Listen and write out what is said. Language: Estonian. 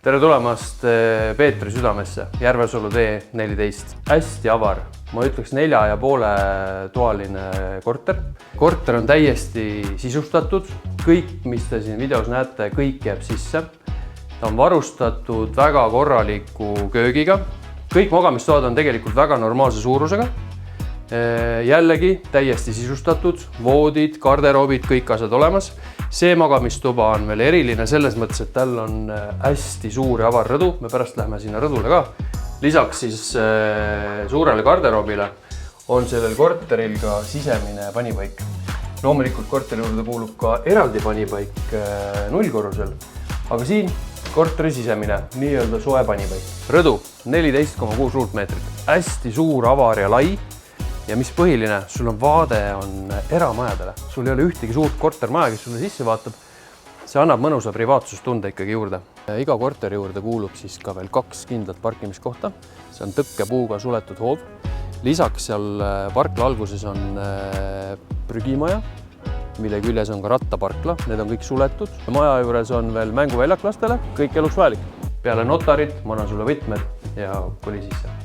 tere tulemast Peetri südamesse, Järvesalu tee 14. Hästi avar, ma ütleks 4,5 toaline korter. Korter on täiesti sisustatud, kõik, mis te siin videos näete, kõik jääb sisse. Ta on varustatud väga korraliku köögiga. Kõik magamistoad on tegelikult väga normaalse suurusega. Jällegi täiesti sisustatud, voodid, garderoobid, kõik asjad olemas. See magamistuba on veel eriline selles mõttes, et tal on hästi suur ja avar rõdu. Me pärast lähme sinna rõdule ka. Lisaks siis suurele garderoobile on sellel korteril ka sisemine panipaik. Loomulikult korteri juurde kuulub ka eraldi panipaik nullkorrusel, aga siin korteri sisemine, nii-öelda soe panipaik. Rõdu 14,6 ruutmeetrit, hästi suur, avar ja lai. Ja mis põhiline, sul on vaade on eramajadele. Sul ei ole ühtegi suurt kortermaja, kes sulle sisse vaatab. See annab mõnusa privaatsustunde ikkagi juurde. Iga korteri juurde kuulub siis ka veel 2 kindlat parkimiskohta. See on tõkkepuuga suletud hoov. Lisaks seal parkla alguses on prügimaja, mille küljes on ka rattaparkla. Need on kõik suletud. Maja juures on veel mänguväljak lastele, kõik eluks vajalik. Peale notarit ma annan sulle võtmed ja koli sisse.